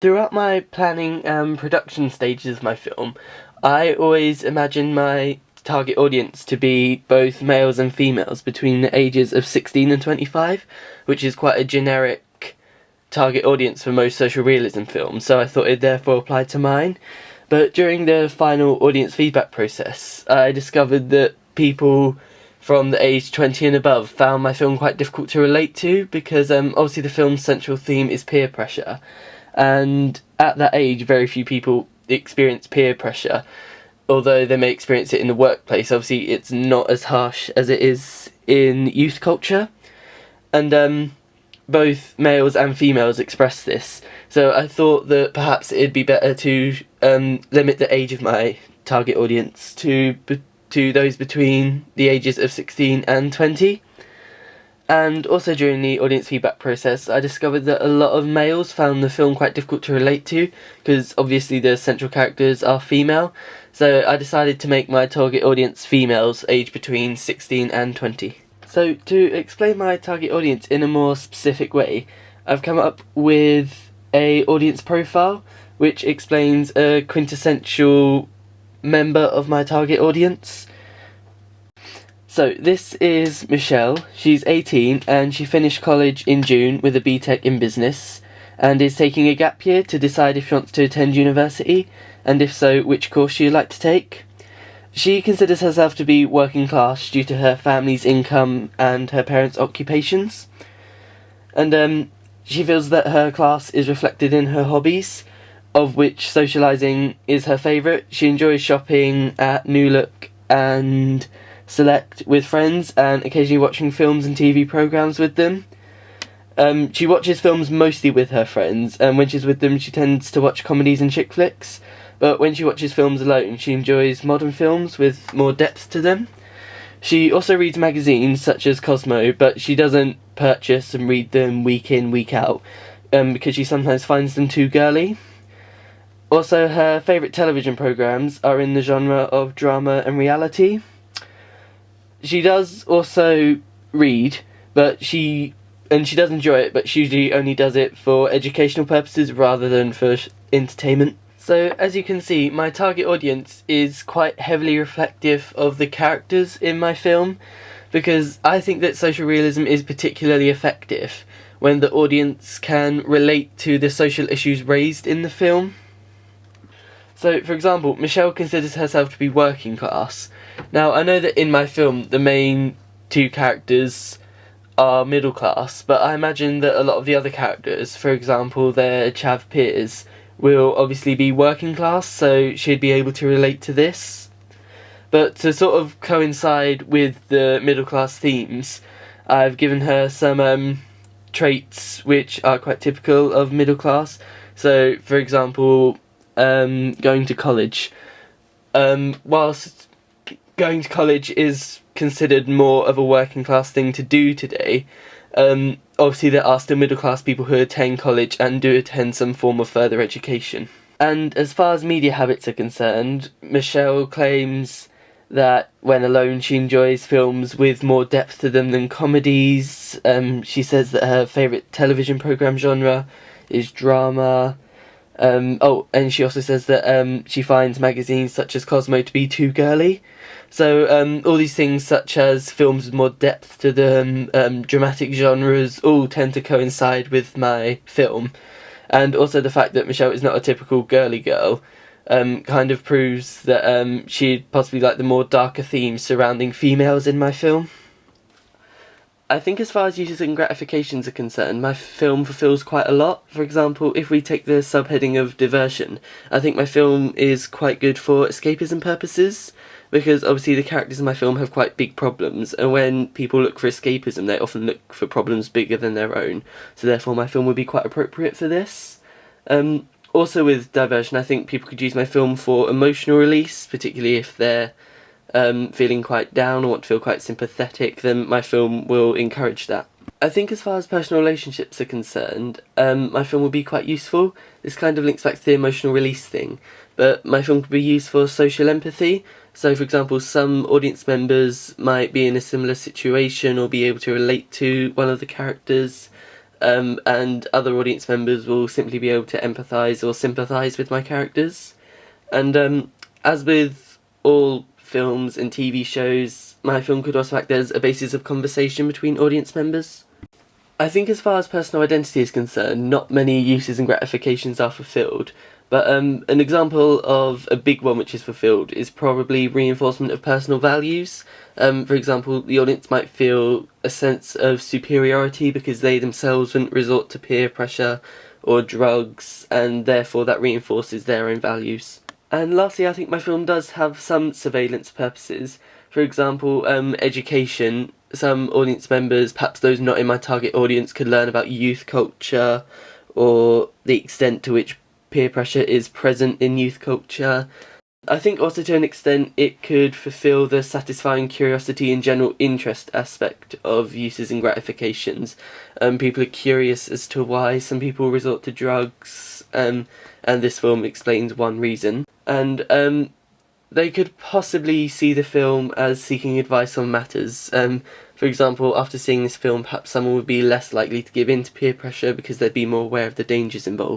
Throughout my planning and production stages of my film, I always imagine my target audience to be both males and females between the ages of 16 and 25, which is quite a generic target audience for most social realism films, so I thought it therefore applied to mine. But during the final audience feedback process, I discovered that people from the age 20 and above found my film quite difficult to relate to because obviously the film's central theme is peer pressure, and at that age very few people experience peer pressure, although they may experience it in the workplace. Obviously it's not as harsh as it is in youth culture, and both males and females express this, so I thought that perhaps it'd be better to limit the age of my target audience to those between the ages of 16 and 20. And also during the audience feedback process, I discovered that a lot of males found the film quite difficult to relate to, because obviously the central characters are female, so I decided to make my target audience females aged between 16 and 20. So to explain my target audience in a more specific way, I've come up with a audience profile which explains a quintessential member of my target audience. So this is Michelle. She's 18 and she finished college in June with a BTEC in business and is taking a gap year to decide if she wants to attend university, and if so, which course she'd like to take. She considers herself to be working class due to her family's income and her parents' occupations, and she feels that her class is reflected in her hobbies, of which socialising is her favourite. She enjoys shopping at New Look and Select with friends and occasionally watching films and TV programmes with them. She watches films mostly with her friends, and when she's with them she tends to watch comedies and chick flicks, but when she watches films alone she enjoys modern films with more depth to them. She also reads magazines such as Cosmo, but she doesn't purchase and read them week in, week out, because she sometimes finds them too girly. Also, her favourite television programmes are in the genre of drama and reality. She does also read, but she does enjoy it, but she usually only does it for educational purposes rather than for entertainment. So as you can see, my target audience is quite heavily reflective of the characters in my film, because I think that social realism is particularly effective when the audience can relate to the social issues raised in the film. So, for example, Michelle considers herself to be working class. Now, I know that in my film the main two characters are middle class, but I imagine that a lot of the other characters, for example their chav peers, will obviously be working class, so she'd be able to relate to this. But to sort of coincide with the middle class themes, I've given her some traits which are quite typical of middle class. So, for example, going to college. Whilst going to college is considered more of a working class thing to do today, obviously there are still middle class people who attend college and do attend some form of further education. And as far as media habits are concerned, Michelle claims that when alone she enjoys films with more depth to them than comedies. She says that her favourite television programme genre is drama. And she also says that she finds magazines such as Cosmo to be too girly. So all these things, such as films with more depth to them, dramatic genres, all tend to coincide with my film. And also the fact that Michelle is not a typical girly girl kind of proves that she'd possibly like the more darker themes surrounding females in my film. I think as far as uses and gratifications are concerned, my film fulfills quite a lot. For example, if we take the subheading of diversion, I think my film is quite good for escapism purposes, because obviously the characters in my film have quite big problems, and when people look for escapism they often look for problems bigger than their own, so therefore my film would be quite appropriate for this. Also with diversion, I think people could use my film for emotional release, particularly if they're feeling quite down or want to feel quite sympathetic, then my film will encourage that. I think as far as personal relationships are concerned, my film will be quite useful. This kind of links back to the emotional release thing, but my film could be used for social empathy. So for example, some audience members might be in a similar situation or be able to relate to one of the characters, and other audience members will simply be able to empathise or sympathise with my characters. And as with all films and TV shows, my film could also act as a basis of conversation between audience members. I think as far as personal identity is concerned, not many uses and gratifications are fulfilled, but an example of a big one which is fulfilled is probably reinforcement of personal values. For example, the audience might feel a sense of superiority because they themselves wouldn't resort to peer pressure or drugs, and therefore that reinforces their own values. And lastly, I think my film does have some surveillance purposes. For example, education. Some audience members, perhaps those not in my target audience, could learn about youth culture or the extent to which peer pressure is present in youth culture. I think also to an extent it could fulfil the satisfying curiosity and general interest aspect of uses and gratifications. People are curious as to why some people resort to drugs, and this film explains one reason. And they could possibly see the film as seeking advice on matters. For example, after seeing this film, perhaps someone would be less likely to give in to peer pressure because they'd be more aware of the dangers involved.